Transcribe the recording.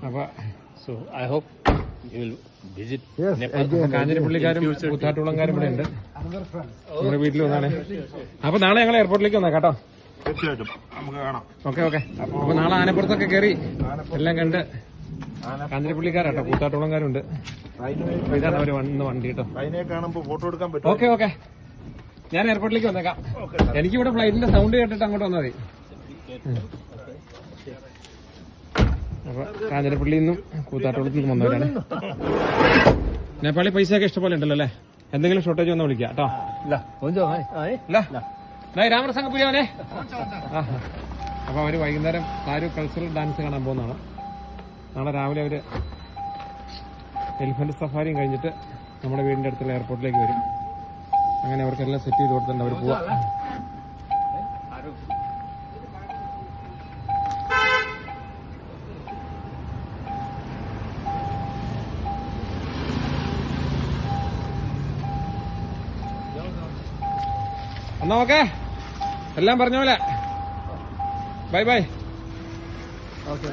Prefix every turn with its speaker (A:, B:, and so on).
A: അപ്പൊ so I hope you will visit കാഞ്ഞിരപ്പള്ളിക്കാരും കൂത്താട്ടുകുളംകാരും ഇവിടെ ഉണ്ട്. നമ്മുടെ വീട്ടിൽ വന്നാണ്. അപ്പൊ നാളെ ഞങ്ങൾ എയർപോർട്ടിലേക്ക് വന്നേ കേട്ടോ.
B: തീർച്ചയായിട്ടും നമുക്ക് കാണാം.
A: ഓക്കെ. അപ്പൊ നാളെ ആനപ്പുറത്തൊക്കെ കയറി എല്ലാം കണ്ട് കാഞ്ഞിരപ്പള്ളിക്കാരാട്ടോ, കൂത്താട്ടുകുളംകാരുണ്ട്. ഇതാണ് അവര് വണ്ടി കേട്ടോ.
B: അതിനെ കാണുമ്പോ ഫോട്ടോ എടുക്കാൻ പറ്റും.
A: ഓക്കെ. ഞാൻ എയർപോർട്ടിലേക്ക് വന്നേക്കാം. എനിക്കിവിടെ ഫ്ലൈറ്റിന്റെ സൗണ്ട് കേട്ടിട്ട് അങ്ങോട്ട് വന്നാൽ മതി. അപ്പൊ കാഞ്ഞിരപ്പള്ളിയിൽ നിന്നും കൂത്താട്ടുകുളത്തിൽ നിന്നും വന്നവരാണ്. നേപ്പാളി പൈസ ഒക്കെ ഇഷ്ടംപോലെ ഉണ്ടല്ലോ അല്ലേ? എന്തെങ്കിലും ഷോർട്ടേജ് വന്നാൽ വിളിക്കാം കേട്ടോ. രാമരസംഘ പുരിയാവനെ. അപ്പൊ അവര് വൈകുന്നേരം ആരും കൾച്ചറൽ ഡാൻസ് കാണാൻ പോകുന്നതാണ്. നാളെ രാവിലെ അവര് എലിഫന്റ് സഫാരിയും കഴിഞ്ഞിട്ട് നമ്മുടെ വീടിന്റെ അടുത്തുള്ള എയർപോർട്ടിലേക്ക് വരും. അങ്ങനെ അവർക്കെല്ലാം സെറ്റ് ചെയ്ത് കൊടുത്തിട്ടുണ്ട്. അവർ പോവാ. എന്നാ ഓക്കെ, എല്ലാം പറഞ്ഞ പോലെ. ബൈ.
C: ഓക്കെ.